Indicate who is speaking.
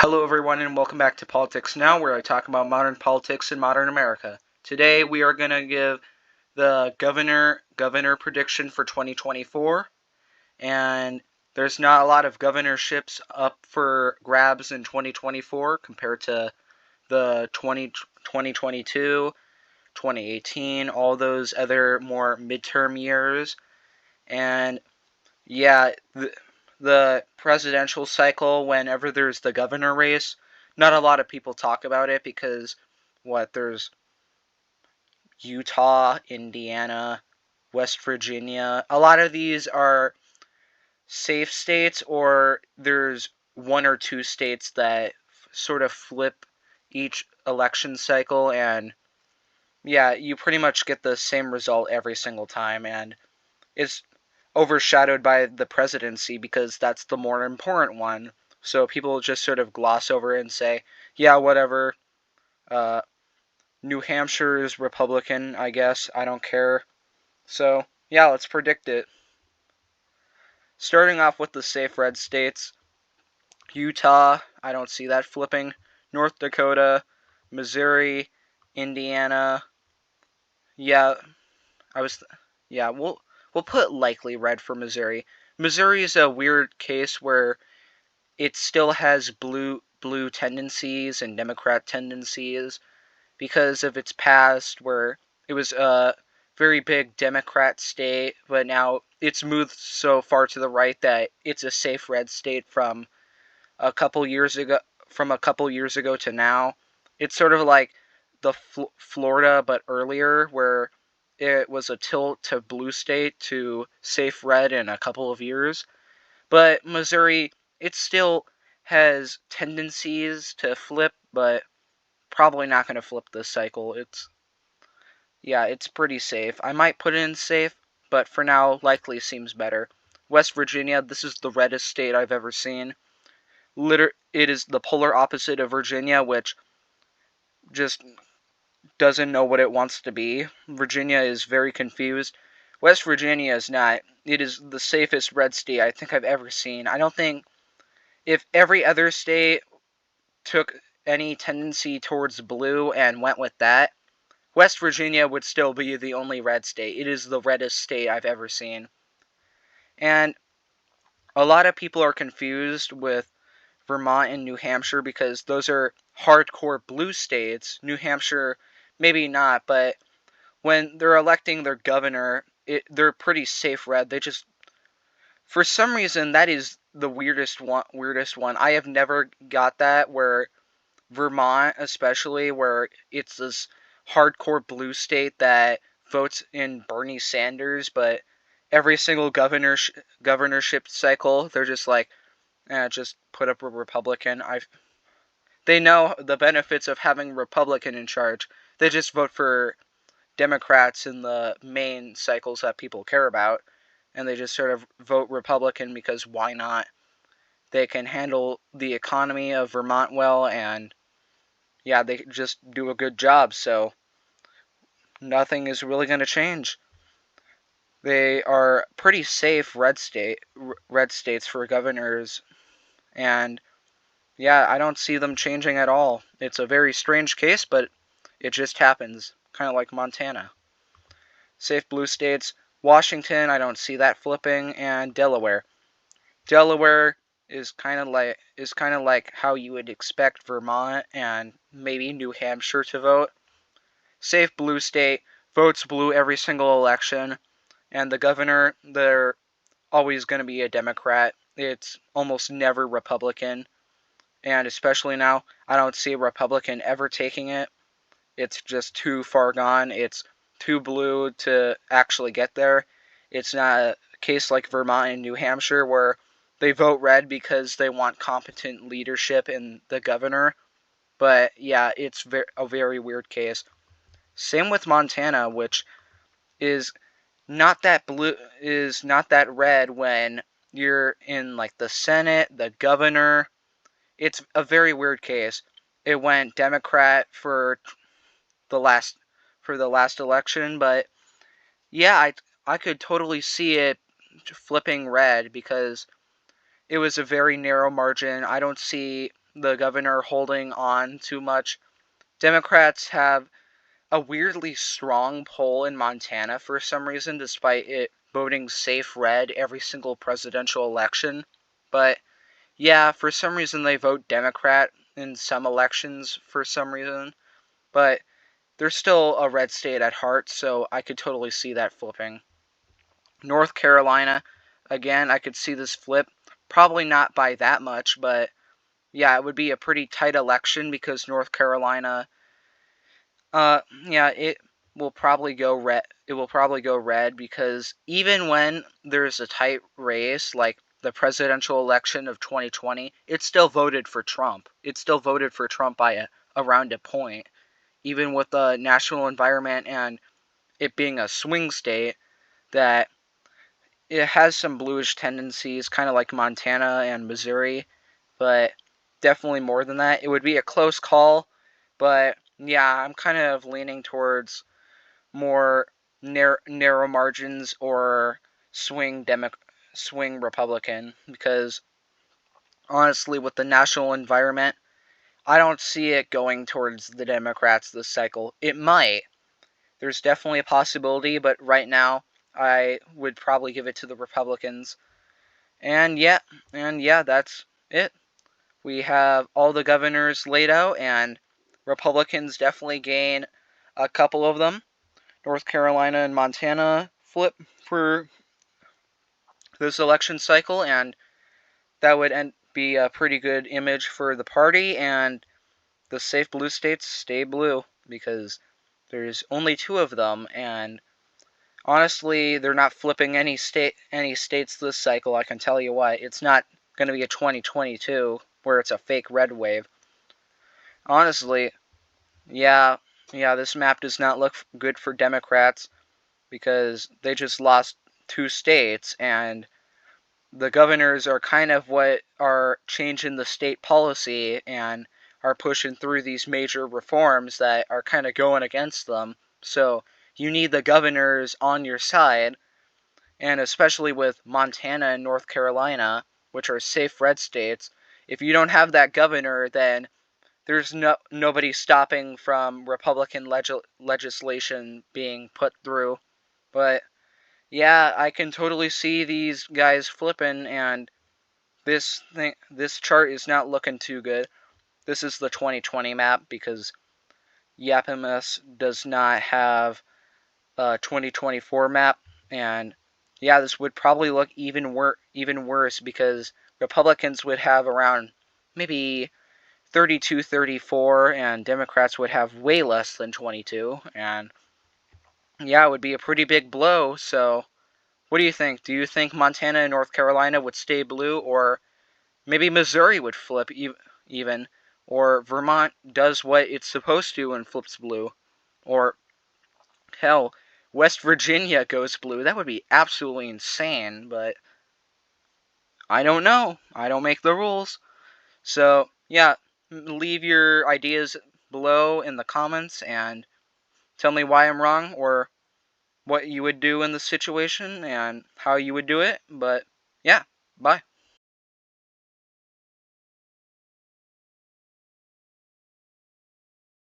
Speaker 1: Hello, everyone, and welcome back to Politics Now, where I talk about modern politics in modern America. Today, we are going to give the governor prediction for 2024, and there's not a lot of governorships up for grabs in 2024 compared to the 2022, 2018, all those other more midterm years, and yeah, the presidential cycle, whenever there's the governor race, not a lot of people talk about it because, there's Utah, Indiana, West Virginia. A lot of these are safe states, or there's one or two states that sort of flip each election cycle, and yeah, you pretty much get the same result every single time, and it's overshadowed by the presidency because that's the more important one. So people just sort of gloss over it and say, yeah, whatever. Uh, New Hampshire is Republican, I guess. I don't care. So, yeah, let's predict it. Starting off with the safe red states, Utah, I don't see that flipping. North Dakota, Missouri, Indiana. Yeah, I was. Yeah, we'll put likely red for Missouri. Missouri is a weird case where it still has blue tendencies and Democrat tendencies because of its past, where it was a very big Democrat state, but now it's moved so far to the right that it's a safe red state a couple years ago to now. It's sort of like the Florida but earlier, where it was a tilt to blue state to safe red in a couple of years. But Missouri, it still has tendencies to flip, but probably not going to flip this cycle. It's pretty safe. I might put it in safe, but for now, likely seems better. West Virginia, this is the reddest state I've ever seen. It is the polar opposite of Virginia, which just doesn't know what it wants to be. Virginia is very confused. West Virginia is not. It is the safest red state I think I've ever seen. I don't think if every other state took any tendency towards blue and went with that, West Virginia would still be the only red state. It is the reddest state I've ever seen. And a lot of people are confused with Vermont and New Hampshire because those are hardcore blue states. New Hampshire, maybe not, but when they're electing their governor, they're pretty safe red. They just, for some reason, that is the weirdest one. I have never got that, where Vermont, especially, where it's this hardcore blue state that votes in Bernie Sanders, but every single governorship cycle, they're just like, just put up a Republican. They know the benefits of having a Republican in charge. They just vote for Democrats in the main cycles that people care about, and they just sort of vote Republican because why not? They can handle the economy of Vermont well, and yeah, they just do a good job, so nothing is really going to change. They are pretty safe red states for governors, and yeah, I don't see them changing at all. It's a very strange case, but it just happens, kind of like Montana. Safe blue states, Washington, I don't see that flipping, and Delaware. Delaware is kind of like how you would expect Vermont and maybe New Hampshire to vote. Safe blue state, votes blue every single election, and the governor, they're always going to be a Democrat. It's almost never Republican, and especially now, I don't see a Republican ever taking it. It's just too far gone. It's too blue to actually get there. It's not a case like Vermont and New Hampshire where they vote red because they want competent leadership in the governor. But yeah, it's a very weird case. Same with Montana, which is not that red when you're in like the Senate, the governor. It's a very weird case. It went Democrat the last for the last election, but yeah, I could totally see it flipping red because it was a very narrow margin. I don't see the governor holding on too much. Democrats have a weirdly strong poll in Montana for some reason, despite it voting safe red every single presidential election. But yeah, for some reason they vote Democrat in some elections for some reason. But they're still a red state at heart, so I could totally see that flipping. North Carolina, again, I could see this flip. Probably not by that much, but yeah, it would be a pretty tight election because North Carolina, yeah, it will probably go red. It will probably go red because even when there's a tight race, like the presidential election of 2020, it still voted for Trump. It still voted for Trump by around a point. Even with the national environment and it being a swing state, that it has some bluish tendencies, kind of like Montana and Missouri, but definitely more than that. It would be a close call, but yeah, I'm kind of leaning towards more narrow margins or swing Republican because honestly, with the national environment, I don't see it going towards the Democrats this cycle. It might. There's definitely a possibility, but right now I would probably give it to the Republicans. And yeah, that's it. We have all the governors laid out, and Republicans definitely gain a couple of them. North Carolina and Montana flip for this election cycle, and that would be a pretty good image for the party, and the safe blue states stay blue because there's only two of them, and honestly, they're not flipping any states this cycle. I can tell you why. It's not going to be a 2022 where it's a fake red wave. Honestly, yeah, this map does not look good for Democrats because they just lost two states, and the governors are kind of what are changing the state policy and are pushing through these major reforms that are kind of going against them. So you need the governors on your side, and especially with Montana and North Carolina, which are safe red states. If you don't have that governor, then there's nobody stopping from Republican legislation being put through. But yeah, I can totally see these guys flipping, and this chart is not looking too good. This is the 2020 map because Yapimus does not have a 2024 map, and yeah, this would probably look even worse because Republicans would have around maybe 32, 34, and Democrats would have way less than 22, and yeah, it would be a pretty big blow. So what do you think? Do you think Montana and North Carolina would stay blue, or maybe Missouri would flip even, or Vermont does what it's supposed to and flips blue, or hell, West Virginia goes blue? That would be absolutely insane, but I don't know. I don't make the rules. So, yeah, leave your ideas below in the comments and tell me why I'm wrong or what you would do in this situation and how you would do it. But, yeah, bye.